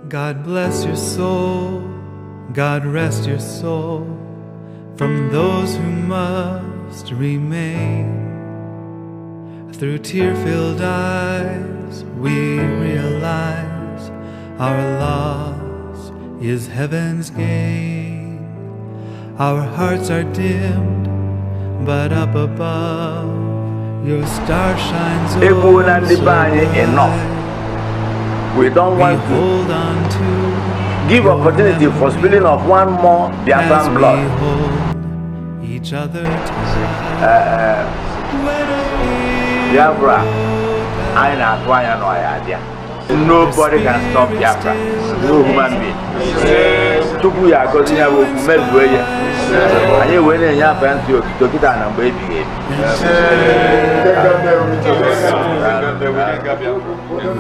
God bless your soul, God rest your soul from those who must remain. Through tear-filled eyes we realize our loss is heaven's gain. Our hearts are dimmed, but up above your star shines oh so bright. We don't want to give opportunity for spilling of one more Biafran blood. Each other Biafra, I know idea. Nobody can stop Biafra. No human being. Tuku ya gozi ya wo kumezwe. Aye wene ya fancy to kita na baby.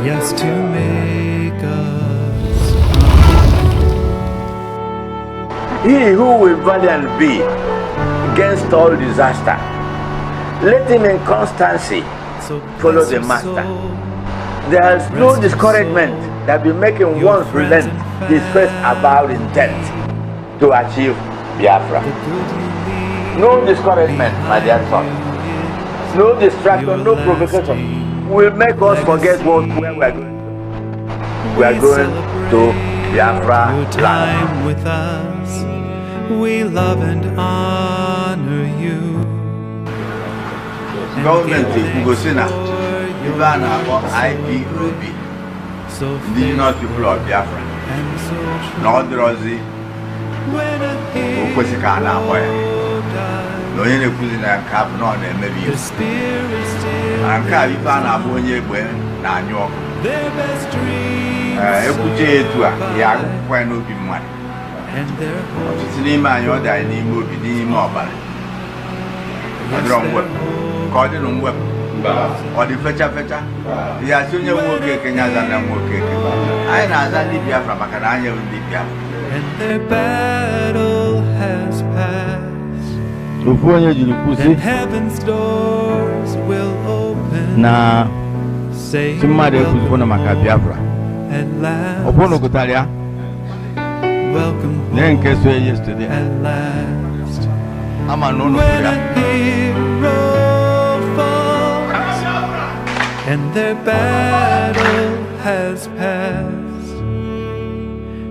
Yes, to make us. He who will valiant be against all disaster, let him in constancy follow the master. There is no discouragement that will make him once relent his first avowed intent to achieve Biafra. No discouragement, my dear son. No distraction, no provocation will make us forget where we are going. We are going to Biafra land. With us, we love and honor you. Government Ugosina, Ivana or IPOB, indigenous people of Biafra, Dr Dozie Ikedife, no any cousin and cap, no, and maybe you. And Kavi Pana Bonye Buen, Nanyok. Ekuche to a young when will be money. Cinema, your dining will be the mobile. I don't work. Cordon on web or the fetcher. The Asunia will get Kenyaza and will get. I know Libya from Macanania with Libya. And their battle has passed. And heaven's doors will open. Na say somebody who's going to make a Biafra. At last. Opono Kutalia. Welcome home. Then case yesterday. At last. I'm a no when a hero falls and their battle has passed,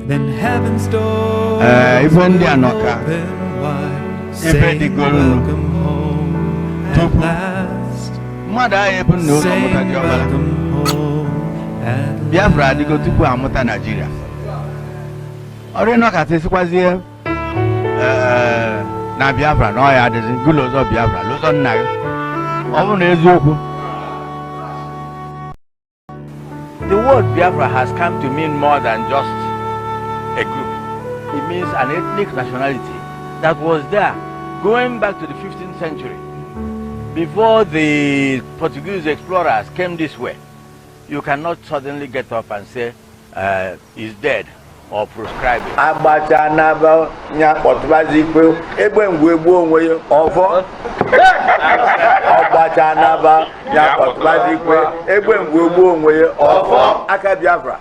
then heaven's doors even they are not open wide. Say the welcome home at last. Mother, I even know Say welcome home at Biafra, they go to Amota, Nigeria. Or not at this was here. Na Biafra, no, I had a good loss of Biafra, loss on now. The word Biafra has come to mean more than just a group. It means an ethnic nationality that was there going back to the 15th century. Before the Portuguese explorers came this way, you cannot suddenly get up and say, he's dead or proscribe it. Abacha naba nya patronize egbe ngwegbu onwe ofo. Abacha naba nya patronize egbe ngwegbu onwe ofo aka Biafra.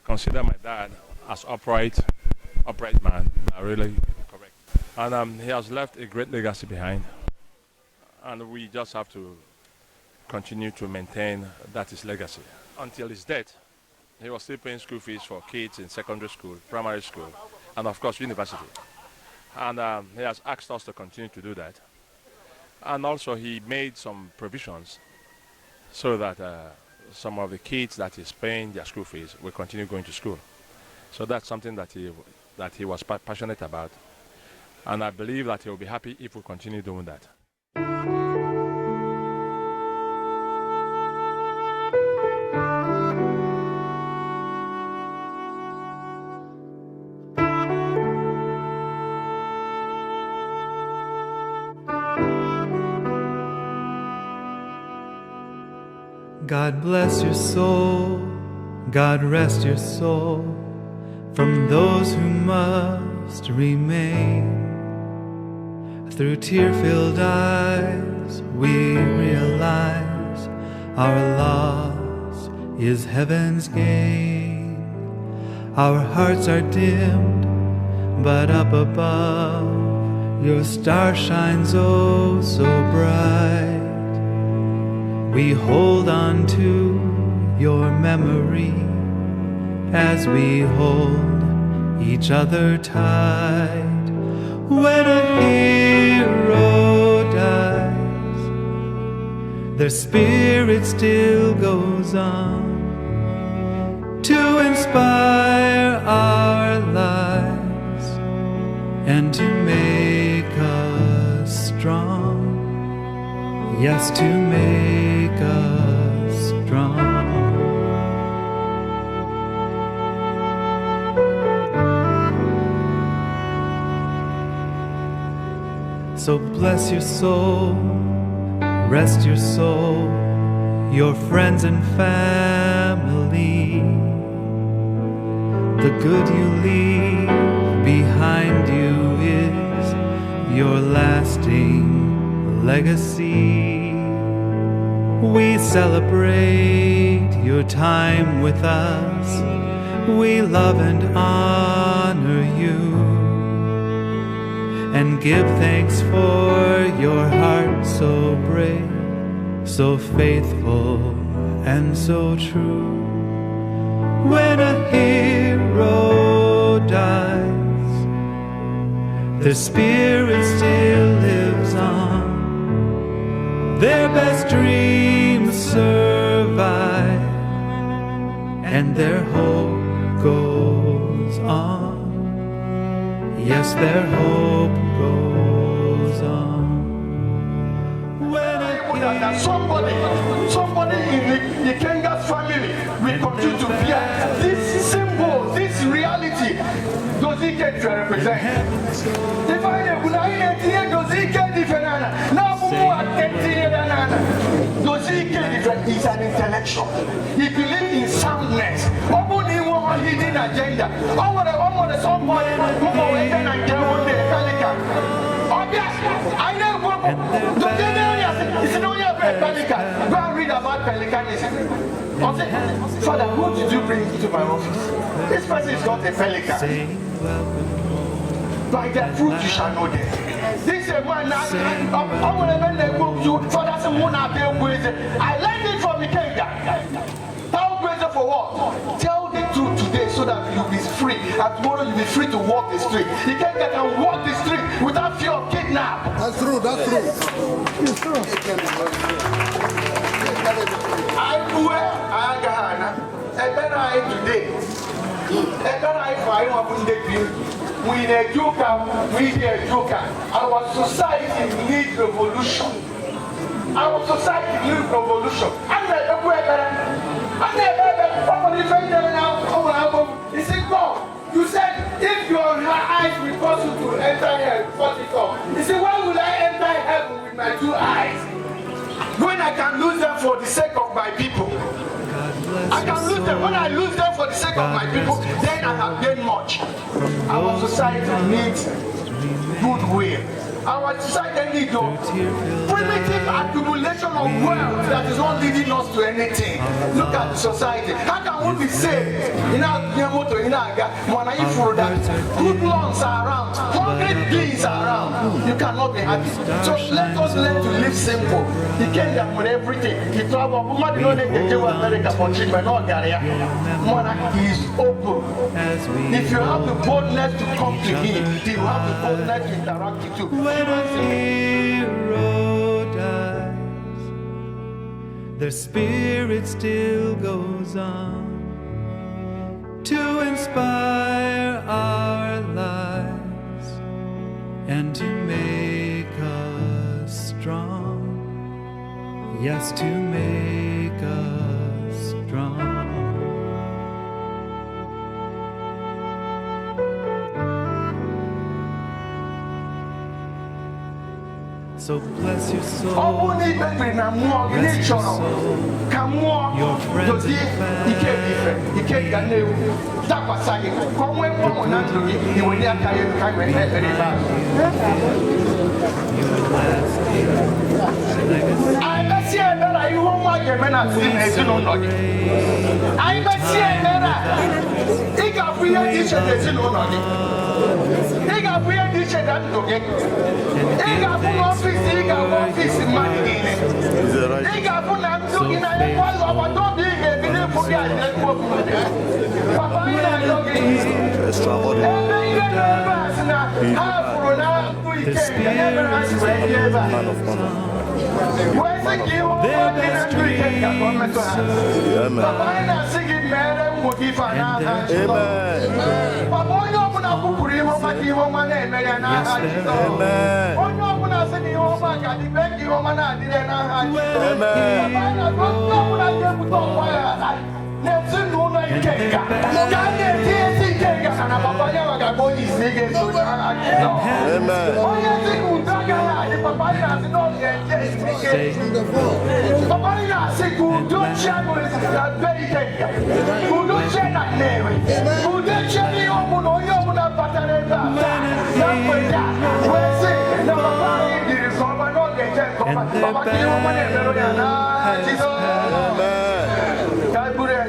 Consider my dad as upright man, really correct. And he has left a great legacy behind. And we just have to continue to maintain that his legacy. Until his death, he was still paying school fees for kids in secondary school, primary school, and of course university. And he has asked us to continue to do that. And also he made some provisions so that some of the kids that he's paying their school fees will continue going to school. So that's something that he was passionate about. And I believe that he will be happy if we continue doing that. God bless your soul, God rest your soul from those who must remain. Through tear-filled eyes we realize our loss is heaven's gain. Our hearts are dimmed, but up above your star shines oh so bright. We hold on to your memory as we hold each other tight. When a hero dies, their spirit still goes on to inspire our lives and to make us strong. Yes, to make us strong. So bless your soul, rest your soul, your friends and family. The good you leave behind you is your lasting legacy. We celebrate your time with us. We love and honor you and give thanks for your heart so brave, so faithful and so true. When a hero dies, their spirit still lives on. Their best dreams survive, and their hope goes on. Yes, their hope goes on. Somebody in the Ikenga's family will continue to bear this symbol, this reality Dozie Ikedife represent. If I Dozie Ikedife now Dozie Ikedife is an intellectual. He believes in soundness. Nobody wants a hidden agenda. Somebody who will get and get one day. I know. Go and read about pelicanism. Father, who did you bring to my office? This person is not a pelican. By their fruit you shall know them. This is a man I learned it from Ikenga. Tell grace for what? Tell the truth today so that you'll be free. And tomorrow you'll be free to walk the street. Ikenga can walk the street without fear of kidnap. That's true, that's true. It's true. I wear I today. We in a joker, we in a joker. Our society needs revolution. Our society needs revolution. I'm He said, God, you said if your eyes will cause you to enter heaven, 44. He said, why would I enter heaven with my two eyes? When I can lose them for the sake of my people. I can lose them. When I lose them for the sake of my people, then I have gained much. Our society needs goodwill. Our society needs primitive accumulation of wealth that is not leading us to anything. Look at the society. How can we be saved? Good lungs are around, hungry beings are around. You cannot be happy. So let us learn to live simple. He came down with everything. He traveled. America for treatment. He is open. If you have the boldness to come to him, he will have the boldness to interact with you. Hero dies, their spirit still goes on to inspire our lives and to make us strong. Yes, to make us strong. So bless your soul. Your friends and family. Ikenga Nnewi.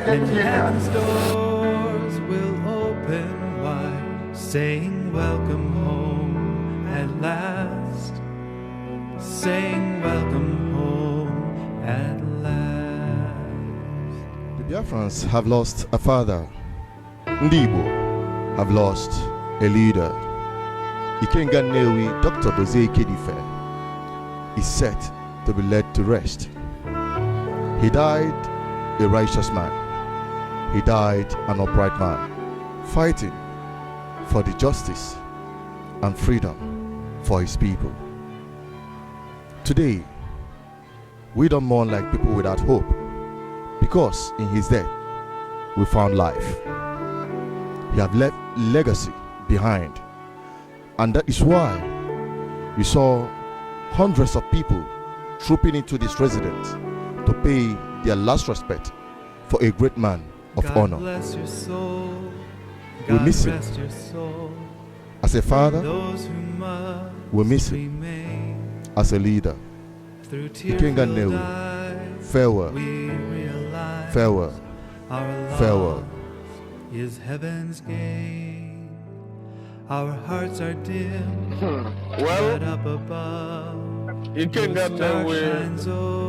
Heaven's doors will open wide, saying welcome home at last, saying welcome home at last. The Biafrans have lost a father. Igbo have lost a leader. Ikenga Nnewi, Dr Dozie Ikedife, is set to be led to rest. He died a righteous man. He died an upright man, fighting for the justice and freedom for his people. Today, we don't mourn like people without hope, because in his death, we found life. He have left legacy behind, and that is why we saw hundreds of people trooping into this residence to pay their last respect for a great man of honor. We miss him as a father. We miss him as a leader. Ikenga Nnewi, farewell, farewell, farewell. Is heaven's gain. Our hearts are dim. Well, up above. Ikenga Nnewi, so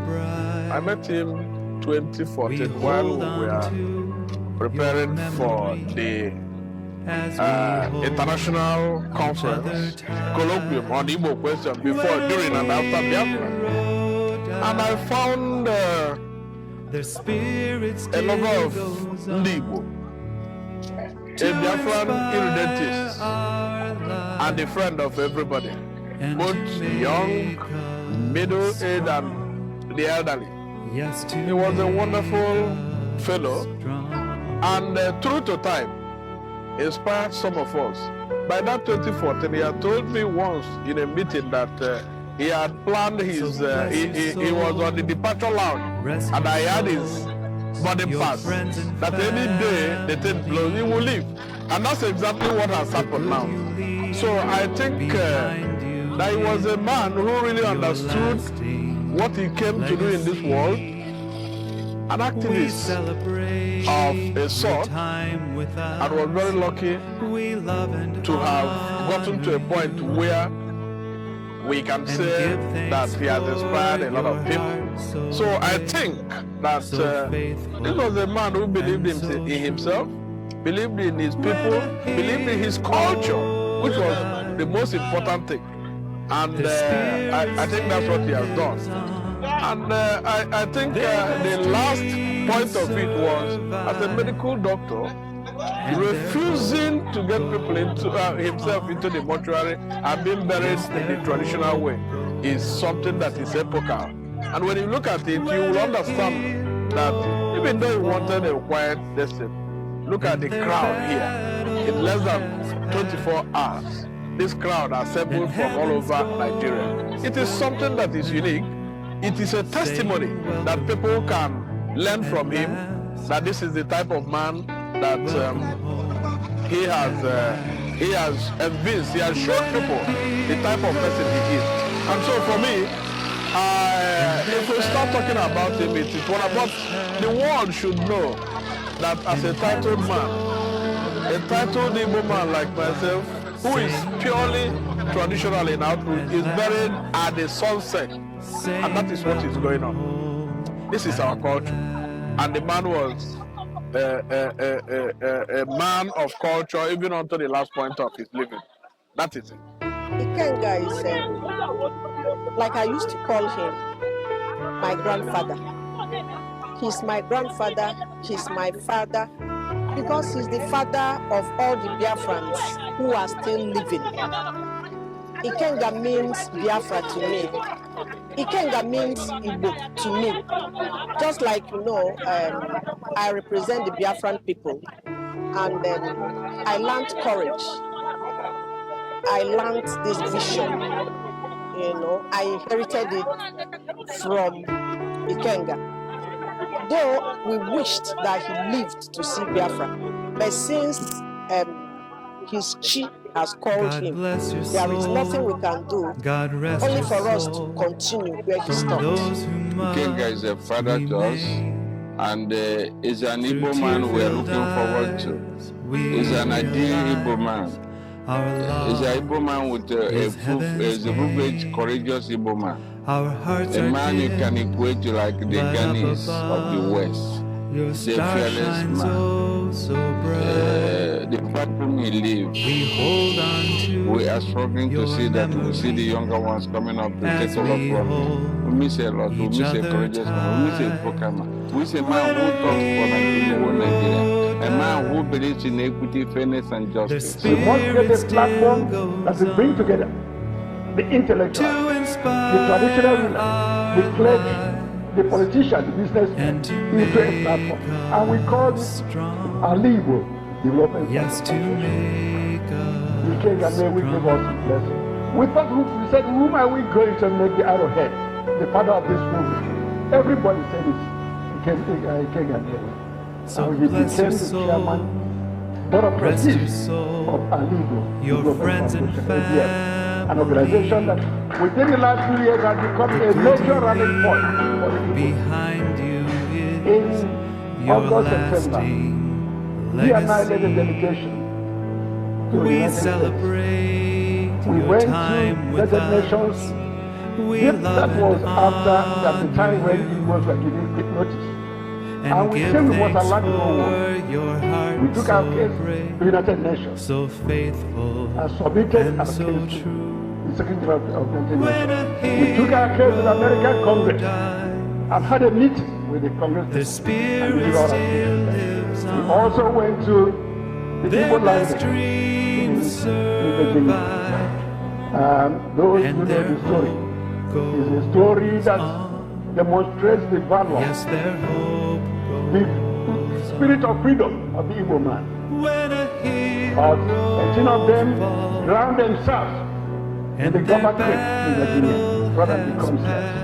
bright. I met him 2014 while we were preparing for the international conference colloquium on Igbo question before, during, and after Biafra. And I found a number of Igbo, a Biafran irredentist, and a friend of everybody, both young, middle-aged, and the elderly. He was a wonderful fellow, and true to time, inspired some of us. By that 2014, he had told me once in a meeting that he had planned his, he was on the departure lounge, and I had his boarding pass, that any day the thing blows, he will leave. And that's exactly what has happened now. So I think that he was a man who really understood what he came to do in this world, an activist of a sort, and was very lucky to have gotten to a point where we can say that he has inspired a lot of people. So I think that this was a man who believed in himself, believed in his people, believed in his culture, which was the most important thing. And I think that's what he has done. And I think the last point of it was, as a medical doctor, refusing to get people into himself into the mortuary and being buried in the traditional way is something that is epochal. And when you look at it, you will understand that even though he wanted a quiet destiny, look at the crowd here. In less than 24 hours, this crowd assembled from all over Nigeria. It is something that is unique. It is a testimony that people can learn from him, that this is the type of man that he has convinced, he has shown people the type of person he is. And so for me, if we start talking about him, it is one about the world should know that as a titled man, a titled Igbo man like myself, who is purely traditional in outlook, is buried at the sunset. And that is what is going on. This is our culture. And the man was a man of culture even until the last point of his living. That is it. Ikenga is, like I used to call him, my grandfather. He's my grandfather, he's my father, because he's the father of all the Biafrans who are still living. Ikenga means Biafra to me. Ikenga means Igbo to me. Just like, you know, I represent the Biafran people, and I learned courage. I learned this vision. You know, I inherited it from Ikenga. Though we wished that he lived to see Biafra, but since his chi has called him, there is nothing we can do, only for us to continue where he stopped. Ikenga is a father to us, and is an Igbo man we are looking forward to. He's an ideal Igbo man. He's an Igbo man with a full-fledged, courageous Igbo man. A man you can equate to like the Ghanaians of the West. He's a fearless man. The platform he lives, we are struggling to see that. We see the younger ones coming up to take over from him. We miss a lot. We miss a courageous man. We miss a broken man. We miss a man who talks for Nigeria. A man who believes in equity, fairness, and justice. We must get a platform that will bring together the intellectuals, the traditional rulers, the clergy, the politicians, the businessmen into a platform. And we call it Igbo Development Foundation. Ikenga Nnewi gave us a blessing. We said, whom are we going to make the arrowhead, the father of this movement? Everybody said it's Ikenga Nnewi. So he became the chairman, board of trustees of Igbo Development Foundation. An organization that within the last 2 years has become a major rallying point for the people. In August, September, he and I led a delegation to the United States. We went to the nations. That was after, at the time when he was giving quick notice. And we came with what Allah knows. We took our case to the United Nations and submitted our case to the Secretary of the United Nations. We took our case to the American Congress and had a meeting with the Congress and we got our case. We also went to the Igbo language in Virginia. Those who know the story, is a story that demonstrates the value, the spirit of freedom of the Igbo man. But 18 of them drowned themselves in the Goma Creek in Virginia, rather than become slaves.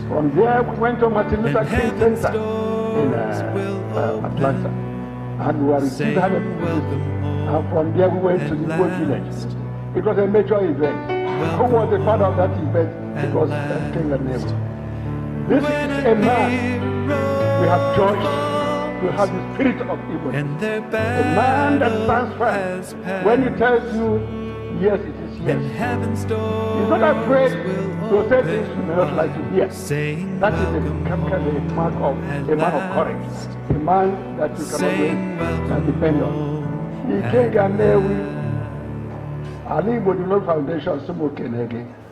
From there, we went to Martin Luther King Center in Atlanta, and we were received 100 people. And from there, we went to the Igbo village. It was a major event. who was the father of that event? It was Ikenga Nnewi. This is a man. We have George. We have the spirit of Igbo. A man that stands firm. When he tells you, yes, it is yes. He's not afraid to say things you may not like to hear. That is a mark of a man of courage. A man that you cannot depend on. Ikenga Nnewi.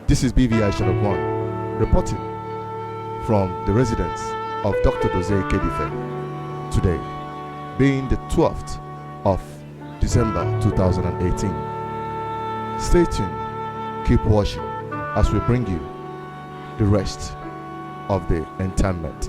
This is BVI Channel 1, reporting from the residence of Dr. Dozie Ikedife, today being the 12th of December 2018. Stay tuned, keep watching as we bring you the rest of the entertainment.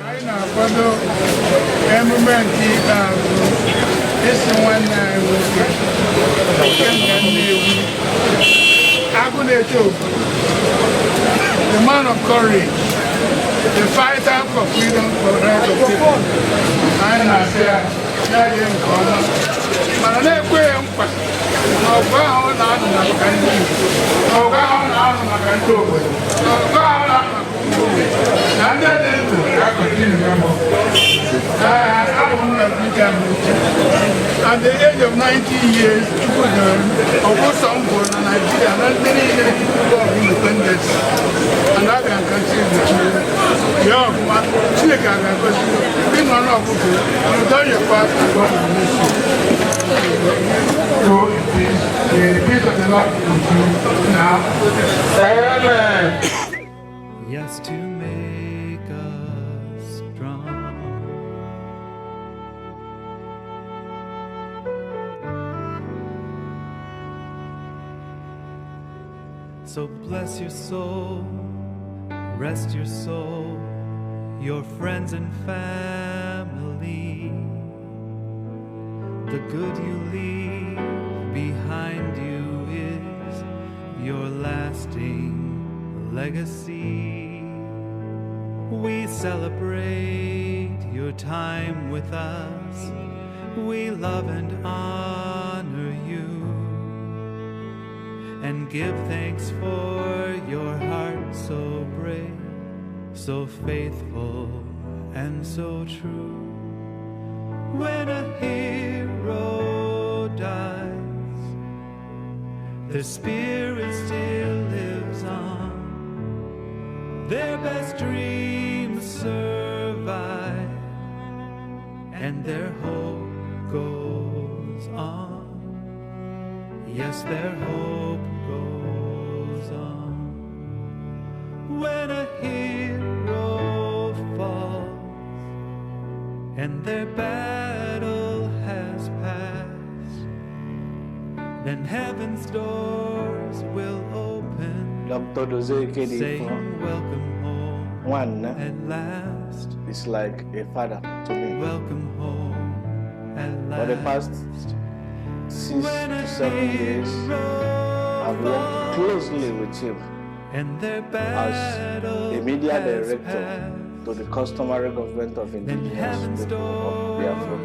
Anyị na-akwado emume nke ikpeazụ isi nwanne anyị nwoke Ikenga Nnewi, agụ na-eche obodo, the man of courage, the fighter for freedom for right of people. Anyị na-asị ya ya nke ọma mana na-ekweghị nkwa na ọgụ ahụ na-anụ maka ndị Igbo, na ọgụ ahụ na-anụ maka ndị obodo, na ọgụ ahụ na-anụ at the age of 90 years, Nigeria, of independence, and I can continue with you. Being one of you, you've done your part and God will bless you. So it is the peace of the Lord with you now. Amen. Yes, to make us strong. So bless your soul, rest your soul, your friends and family. The good you leave behind you is your lasting legacy. We celebrate your time with us. We love and honor you and give thanks for your heart so brave, so faithful and so true. When a hero dies, their spirit still lives on. Their best dreams survive, and their hope goes on. Yes, their hope goes on. When a hero falls, and their battle has passed, then heaven's doors will open. Dr. Dozie Ikedife, welcome home. One at last is like a father to me. Welcome home at last. For the past 6 to 7 years, I've worked closely with him as a media director to the customary government of indigenous people of Biafra.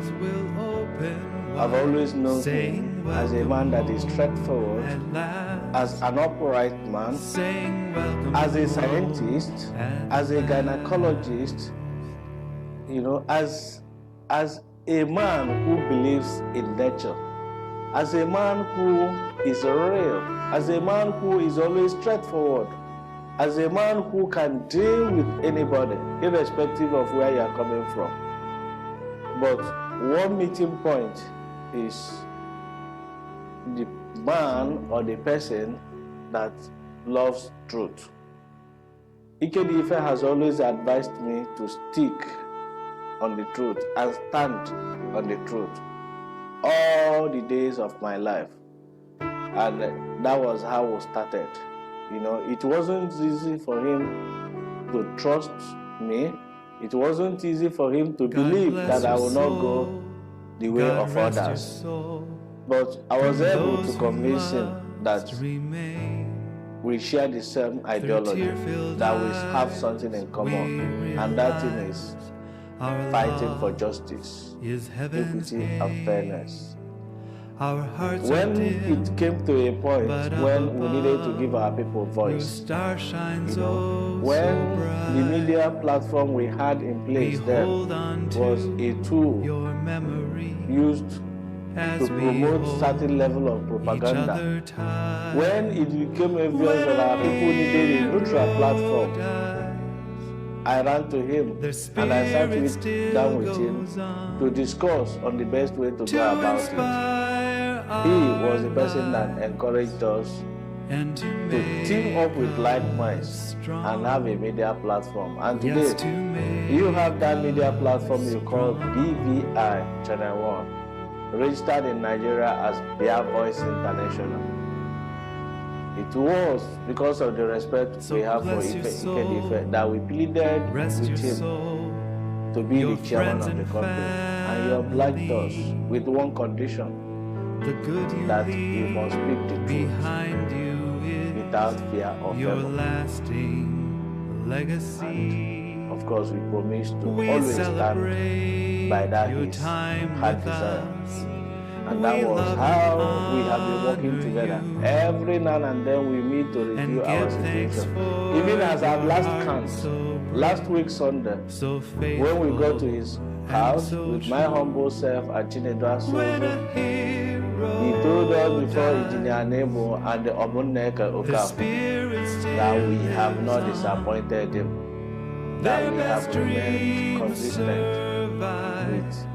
I've always known him as a man that is straightforward, as an upright man, as a scientist, as a gynecologist, you know, as a man who believes in nature, as a man who is real, as a man who is always straightforward, as a man who can deal with anybody, irrespective of where you are coming from. But one meeting point is the man or the person that loves truth. Ikedife has always advised me to stick on the truth and stand on the truth all the days of my life. And that was how we started. You know, it wasn't easy for him to trust me It wasn't easy for him to believe that I will not go the way of others. But I was able to convince him that we share the same ideology, that we have something in common, and that thing is fighting for justice, equity, and fairness. When it came to a point when we needed to give our people voice, when the media platform we had in place then was a tool used to promote certain level of propaganda, when it became obvious that our people needed a neutral platform, I ran to him and I sat down with him to discuss on the best way to go about it. He was the person that encouraged us to team up with like minds and have a media platform. And today, you have that media platform you call BVI Channel 1, registered in Nigeria as Biafra Voice International. It was because of the respect we have for Ikedife that we pleaded with him to be the chairman of the country. And he obliged us with one condition, that he must speak the truth without fear or favor. And of course, we promised to always stand by that his heart desires. And that was how we have been working together. Every now and then we meet to review our situation. Even as our last count, last week Sunday, when we go to his house with my humble self at Chinedu Sozo, he told us before Engineer Nebo and the Omuneka Okafu that we have not disappointed him, that we have remained consistent with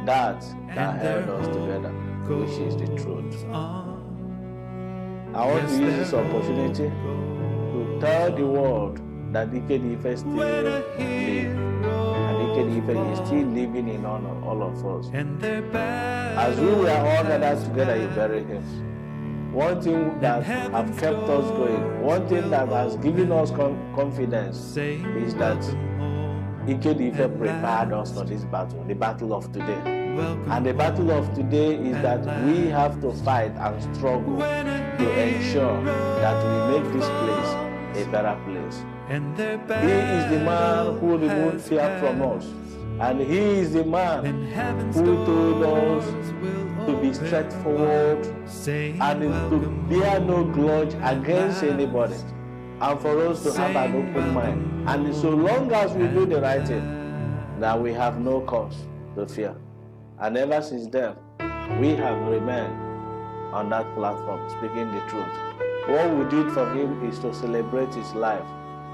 that held us together, which is the truth. I want to use this opportunity to tell the world that Ikedife still lives, and Ikedife is still living in all of us. As we were all gathered together, you buried him. One thing that has kept us going, one thing that has given us confidence is that Ikedife prepared us for this battle, the battle of today. And the battle of today is that we have to fight and struggle to ensure that we make this place a better place. He is the man who removed fear from us. And he is the man who told us to be straightforward and to bear no grudge against anybody, and for us to have an open mind. And so long as we do the right thing, that we have no cause to fear. And ever since then, we have remained on that platform, speaking the truth. What we did for him is to celebrate his life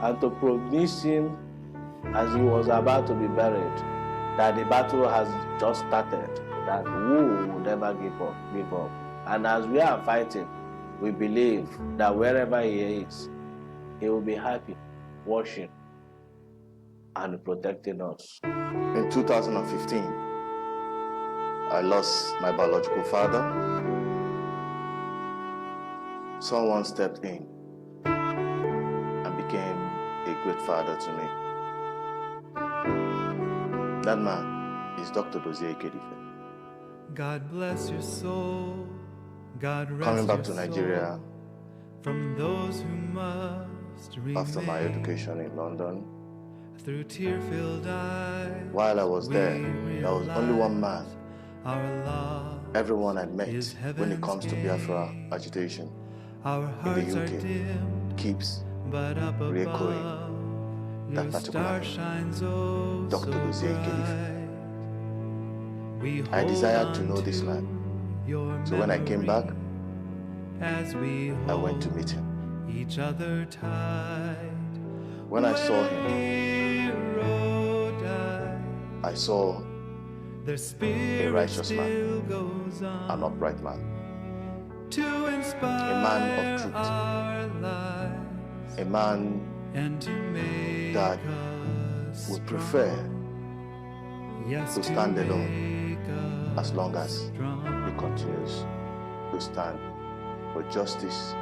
and to promise him, as he was about to be buried, that the battle has just started, that we will never give up. And as we are fighting, we believe that wherever he is, he will be happy, watching and protecting us. In 2015, I lost my biological father. Someone stepped in and became a great father to me. That man is Dr. Dozie Ikedife. God bless your soul. God rest Coming back to your Nigeria soul from those who must remain. After my education in London, through tear-filled eyes, while I was there, there was only one man everyone I met when it comes to Biafra agitation in the UK keeps re-echoing that particular name, Dr. Dozie Ikedife. I desired to know this man, so when I came back, I went to meet him. When I saw him, I saw a righteous man, an upright man, a man of truth, a man that would prefer to stand alone as long as he continues to stand for justice,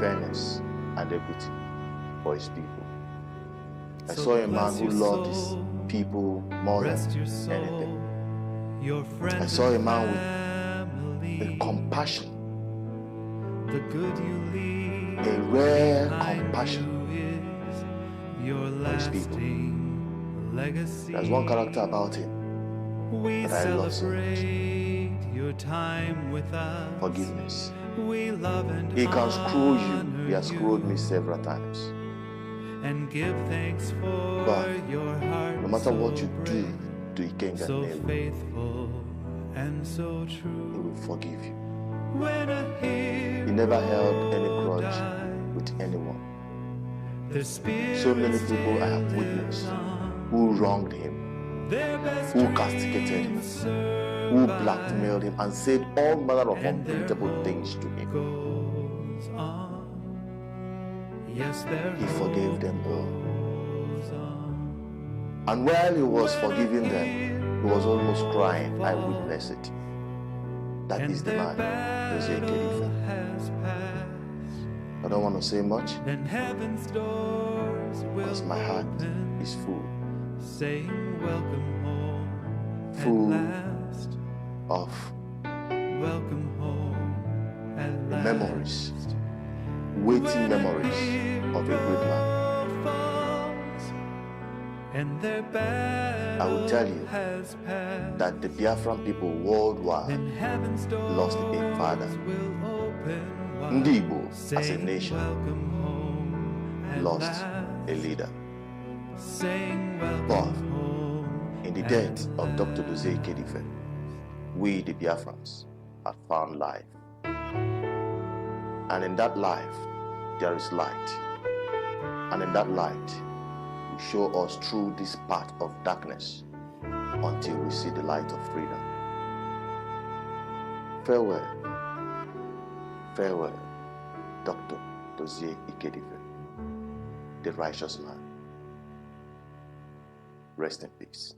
fairness, and equity for his people. I saw a man who loved his people more than anything. I saw a man with a compassion, a rare compassion for his people. There's one character about him that I love so much. Forgiveness. He can screw you. He has screwed me several times. But no matter what you do to Ikenga Nnewi, he will forgive you. He never held any grudge with anyone. So many people I have witnessed who wronged him, who castigated him, who blackmailed him and said all manner of unprintable things to him. He forgave them all. And while he was forgiving them, he was almost crying. I witnessed it. That is the man, Dozie Ikedife. I don't want to say much because my heart is full. Full of memories, waiting memories of a great man. I will tell you that the Biafran people worldwide lost a father. Igbo as a nation lost a leader. But in the death of Dr. Dozie Ikedife, we the Biafrans have found life. And in that life, there is light. And in that light, will show us through this path of darkness until we see the light of freedom. Farewell. Farewell, Dr. Dozie Ikedife, the righteous man. Rest in peace.